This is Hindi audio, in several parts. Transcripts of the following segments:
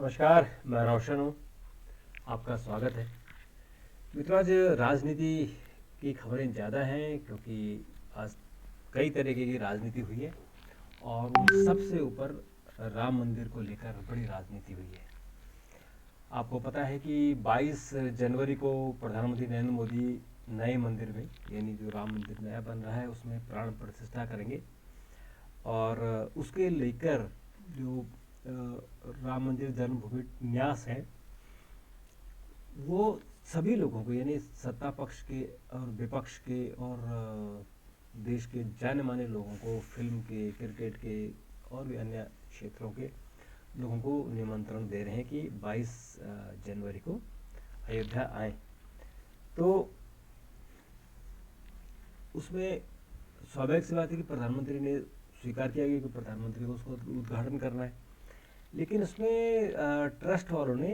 नमस्कार, मैं रोशन हूँ। आपका स्वागत है। मित्रों, आज राजनीति की खबरें ज़्यादा हैं क्योंकि आज कई तरीके की राजनीति हुई है और उन सबसे ऊपर राम मंदिर को लेकर बड़ी राजनीति हुई है। आपको पता है कि 22 जनवरी को प्रधानमंत्री नरेंद्र मोदी नए मंदिर में, यानी जो राम मंदिर नया बन रहा है उसमें प्राण प्रतिष्ठा करेंगे और उसके लेकर जो राम मंदिर जन्मभूमि न्यास है वो सभी लोगों को, यानी सत्ता पक्ष के और विपक्ष के और देश के जाने माने लोगों को, फिल्म के, क्रिकेट के और भी अन्य क्षेत्रों के लोगों को निमंत्रण दे रहे हैं कि 22 जनवरी को अयोध्या आए। तो उसमें स्वाभाविक सी बात है कि प्रधानमंत्री ने स्वीकार किया गया कि प्रधानमंत्री को उसको उद्घाटन करना है, लेकिन उसमें ट्रस्ट वालों ने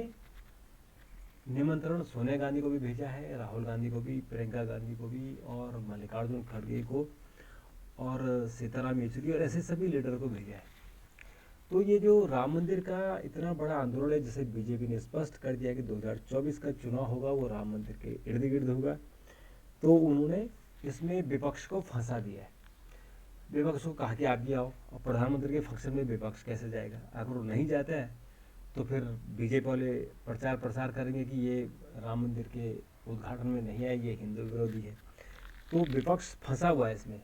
निमंत्रण सोनिया गांधी को भी भेजा है, राहुल गांधी को भी, प्रियंका गांधी को भी और मल्लिकार्जुन खड़गे को और सीताराम येचुरी और ऐसे सभी लीडर को भेजा है। तो ये जो राम मंदिर का इतना बड़ा आंदोलन है, जैसे बीजेपी ने स्पष्ट कर दिया कि 2024 का चुनाव होगा वो राम मंदिर के इर्द गिर्द होगा, तो उन्होंने इसमें विपक्ष को फंसा दिया है। विपक्ष को कहा कि आप भी आओ, और प्रधानमंत्री के फंक्शन में विपक्ष कैसे जाएगा? अगर वो नहीं जाता है तो फिर बीजेपी वाले प्रचार प्रसार करेंगे कि ये राम मंदिर के उद्घाटन में नहीं आए, ये हिंदू विरोधी है। तो विपक्ष फंसा हुआ है इसमें।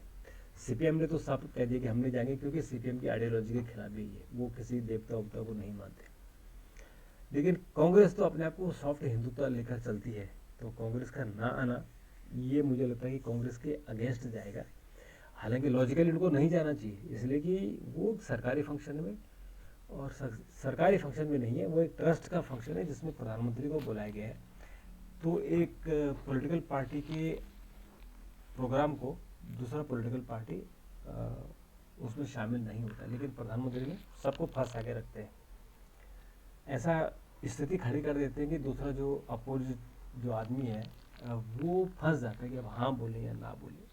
सीपीएम ने तो साफ कह दिया कि हम नहीं जाएंगे, क्योंकि सीपीएम की आइडियोलॉजी के खिलाफ भी है, वो किसी देवता उवता को नहीं मानते। लेकिन कांग्रेस तो अपने आप को सॉफ्ट हिंदुत्व लेकर चलती है, तो कांग्रेस का ना आना ये मुझे लगता है कि कांग्रेस के अगेंस्ट जाएगा। हालांकि लॉजिकली उनको नहीं जाना चाहिए, इसलिए कि वो सरकारी फंक्शन में और सरकारी फंक्शन में नहीं है, वो एक ट्रस्ट का फंक्शन है जिसमें प्रधानमंत्री को बुलाया गया है। तो एक पॉलिटिकल पार्टी के प्रोग्राम को दूसरा पॉलिटिकल पार्टी उसमें शामिल नहीं होता, लेकिन प्रधानमंत्री ने सबको फंसा के रखते हैं। ऐसा स्थिति खड़ी कर देते हैं कि दूसरा जो अपोजिट जो आदमी है वो फंस जाता है कि अब हाँ बोले या ना बोले।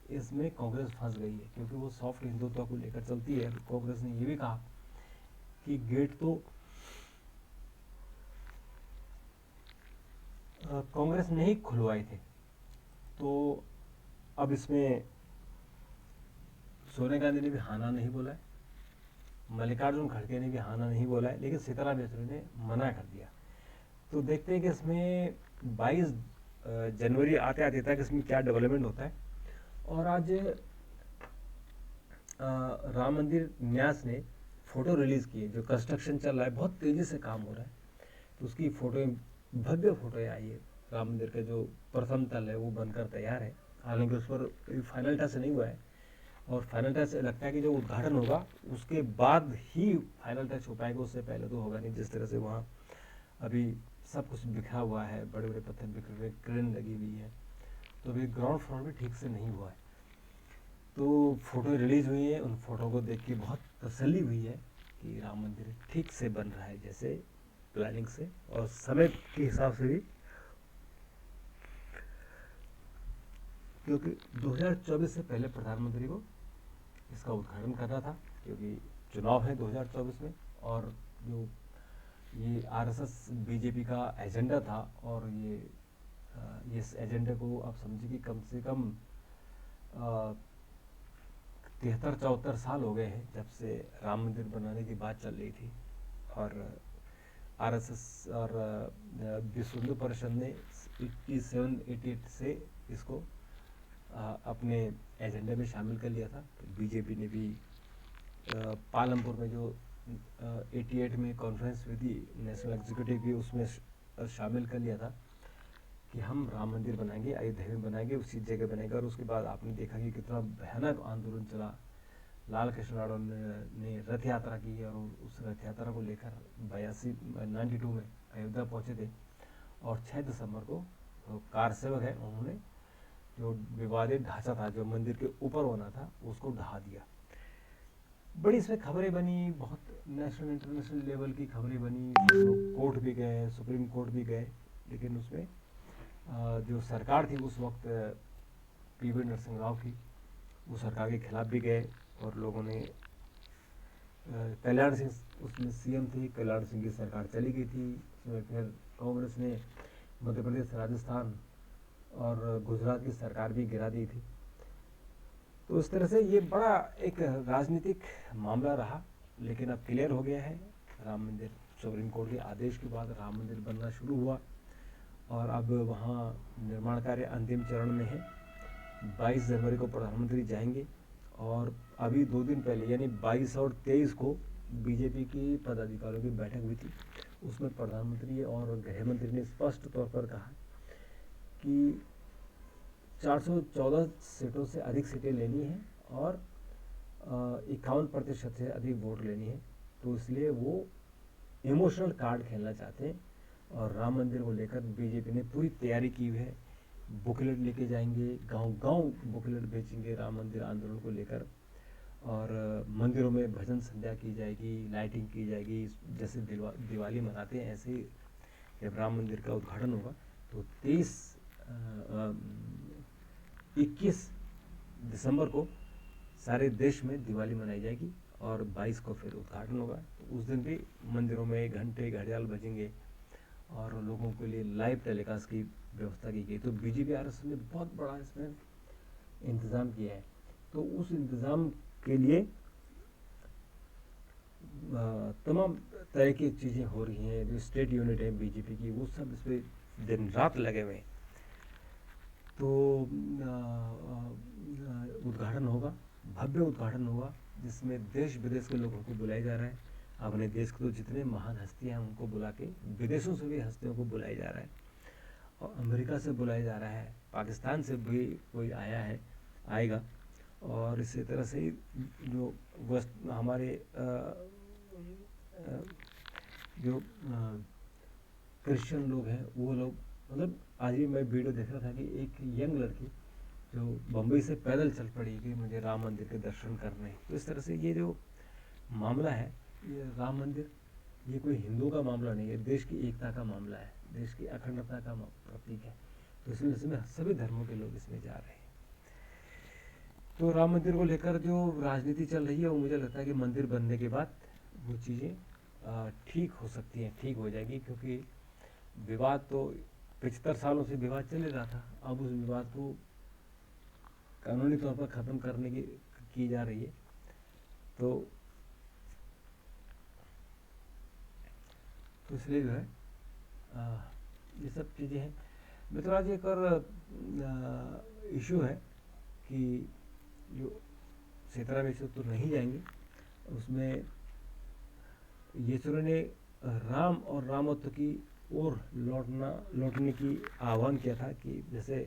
इसमें कांग्रेस फंस गई है क्योंकि वो सॉफ्ट हिंदुत्व को लेकर चलती है। कांग्रेस ने ये भी कहा कि गेट तो कांग्रेस ने ही खुलवाए थे, तो अब इसमें सोनिया गांधी ने भी हाना नहीं बोला है, मल्लिकार्जुन खड़गे ने भी हाना नहीं बोला है, लेकिन सीताराम येचुरी ने मना कर दिया। तो देखते हैं कि इसमें 22 जनवरी आते आते तक इसमें क्या डेवलपमेंट होता है। और आज राम मंदिर न्यास ने फोटो रिलीज की है, जो कंस्ट्रक्शन चल रहा है, बहुत तेजी से काम हो रहा है, तो उसकी फोटो, भव्य फोटो आई है। राम मंदिर का जो प्रथम तल है वो बनकर तैयार है, हालांकि उस पर फाइनल टच नहीं हुआ है, और फाइनल टच लगता है कि जो उद्घाटन होगा उसके बाद ही फाइनल टच हो पाएगा, उससे पहले तो होगा नहीं। जिस तरह से वहाँ अभी सब कुछ बिखरा हुआ है, बड़े बड़े पत्थर बिखरे हुए, क्रेन लगी हुई है, तो अभी ग्राउंड फ्लोर भी ठीक से नहीं हुआ है। तो फोटो रिलीज हुई है, उन फोटो को देख के बहुत तसल्ली हुई है कि राम मंदिर ठीक से बन रहा है, जैसे प्लानिंग से और समय के हिसाब से भी, क्योंकि 2024 से पहले प्रधानमंत्री को इसका उद्घाटन करना था, क्योंकि चुनाव है 2024 में, और जो ये आरएसएस बीजेपी का एजेंडा था, और ये इस एजेंडे को आप समझिए कि कम से कम 73-74 साल हो गए हैं जब से राम मंदिर बनाने की बात चल रही थी, और आरएसएस और विश्व हिंदू परिषद ने 87-88 से इसको अपने एजेंडे में शामिल कर लिया था। तो बीजेपी ने भी पालमपुर में जो 88 में कॉन्फ्रेंस हुई थी नेशनल एग्जीक्यूटिव की, उसमें शामिल कर लिया था कि हम राम मंदिर बनाएंगे, अयोध्या में बनाएंगे, उसी जगह बनाएंगे। और उसके बाद आपने देखा कि कितना भयानक आंदोलन चला। लाल कृष्ण आडवाणी ने रथ यात्रा की, और उस रथ यात्रा को लेकर 92 में अयोध्या पहुंचे थे, और 6 दिसंबर को कार सेवक है उन्होंने जो विवादित ढांचा था जो मंदिर के ऊपर होना था उसको ढहा दिया। बड़ी इसमें खबरें बनी, बहुत नेशनल इंटरनेशनल लेवल की खबरें बनी, लोग कोर्ट भी गए, सुप्रीम कोर्ट भी गए, लेकिन उसमें जो सरकार थी उस वक्त पीवी नरसिंह राव की, वो सरकार के खिलाफ भी गए, और लोगों ने कल्याण सिंह उसमें सीएम थे, कल्याण सिंह की सरकार चली गई थी। उसमें फिर कांग्रेस ने मध्य प्रदेश, राजस्थान और गुजरात की सरकार भी गिरा दी थी। तो इस तरह से ये बड़ा एक राजनीतिक मामला रहा, लेकिन अब क्लियर हो गया है। राम मंदिर, सुप्रीम कोर्ट के आदेश के बाद राम मंदिर बनना शुरू हुआ और अब वहाँ निर्माण कार्य अंतिम चरण में है। 22 जनवरी को प्रधानमंत्री जाएंगे और अभी 2 दिन पहले यानी 22 और 23 को बीजेपी की पदाधिकारियों की बैठक हुई थी। उसमें प्रधानमंत्री और गृह मंत्री ने स्पष्ट तौर पर कहा कि 414 सीटों से अधिक सीटें लेनी है और 51% से अधिक वोट लेनी है। तो इसलिए वो इमोशनल कार्ड खेलना चाहते हैं और राम मंदिर को लेकर बीजेपी ने पूरी तैयारी की हुई है। बुकलेट लेके जाएंगे, गांव-गांव बुकलेट बेचेंगे राम मंदिर आंदोलन को लेकर और मंदिरों में भजन संध्या की जाएगी, लाइटिंग की जाएगी। जैसे दिवाली मनाते हैं ऐसे जब राम मंदिर का उद्घाटन होगा तो 21 दिसंबर को सारे देश में दिवाली मनाई जाएगी और 22 को फिर उद्घाटन होगा। तो उस दिन भी मंदिरों में घंटे घड़ियाल बजेंगे और लोगों के लिए लाइव टेलीकास्ट की व्यवस्था की गई। तो बीजेपी आरएसएस ने बहुत बड़ा इसमें इंतज़ाम किया है। तो उस इंतज़ाम के लिए तमाम तरह की चीज़ें हो रही हैं। जो स्टेट यूनिट है बीजेपी की, वो सब इस पर दिन रात लगे हुए हैं। तो उद्घाटन होगा, भव्य उद्घाटन होगा, जिसमें देश विदेश के लोगों को बुलाया जा रहा है। अपने देश के तो जितने महान हस्तियाँ हैं उनको बुला के, विदेशों से भी हस्तियों को बुलाया जा रहा है और अमेरिका से बुलाया जा रहा है, पाकिस्तान से भी कोई आएगा। और इसी तरह से जो हमारे जो क्रिश्चियन लोग हैं वो लोग, मतलब आज भी मैं वीडियो देख रहा था कि एक यंग लड़की जो बम्बई से पैदल चल पड़ी कि मुझे राम मंदिर के दर्शन करने। तो इस तरह से ये जो मामला है, ये राम मंदिर, ये कोई हिंदू का मामला नहीं है, देश की एकता का मामला है, देश की अखंडता का प्रतीक है। तो इसमें सभी धर्मों के लोग इसमें जा रहे हैं। तो राम मंदिर को लेकर जो राजनीति चल रही है वो मुझे लगता है कि मंदिर बनने के बाद वो चीज़ें ठीक हो सकती हैं, ठीक हो जाएगी। क्योंकि विवाद तो 75 सालों से विवाद चल रहा था, अब उस विवाद को कानूनी तौर पर ख़त्म करने की जा रही है। तो इसलिए जो है ये सब चीज़ें हैं। मित्रों, आज एक और इशू है कि जो सीताराम इशू तो नहीं जाएंगे, उसमें येचुरी ने राम और रामत्व की ओर लौटने की आह्वान किया था कि जैसे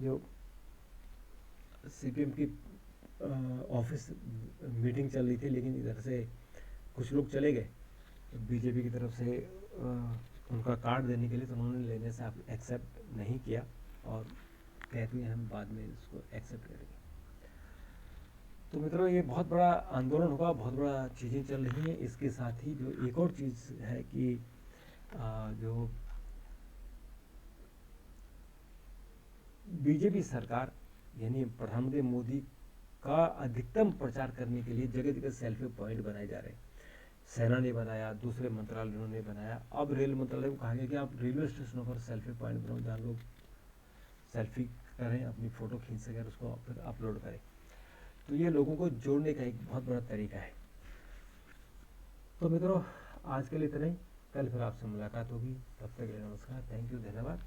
जो सीपीएम की ऑफिस मीटिंग चल रही थी, लेकिन इधर से कुछ लोग चले गए बीजेपी की तरफ से उनका कार्ड देने के लिए, तो उन्होंने लेने से एक्सेप्ट नहीं किया और कहते हैं हम बाद में इसको एक्सेप्ट करेंगे। तो मित्रों, ये बहुत बड़ा आंदोलन होगा, बहुत बड़ा चीज़ें चल रही हैं। इसके साथ ही जो एक और चीज़ है कि जो बीजेपी सरकार यानी प्रधानमंत्री मोदी का अधिकतम प्रचार करने के लिए जगह जगह सेल्फी पॉइंट बनाए जा रहे हैं। सेना ने बनाया, दूसरे मंत्रालयों ने बनाया, अब रेल मंत्रालय को कहा गया कि आप रेलवे स्टेशनों पर सेल्फी पॉइंट बनाओ जहाँ लोग सेल्फी करें, अपनी फ़ोटो खींच सकें और उसको फिर अपलोड करें। तो ये लोगों को जोड़ने का एक बहुत बड़ा तरीका है। तो मित्रों, आज के लिए इतना ही। कल फिर आपसे मुलाकात होगी, तब तक के लिए नमस्कार, थैंक यू, धन्यवाद।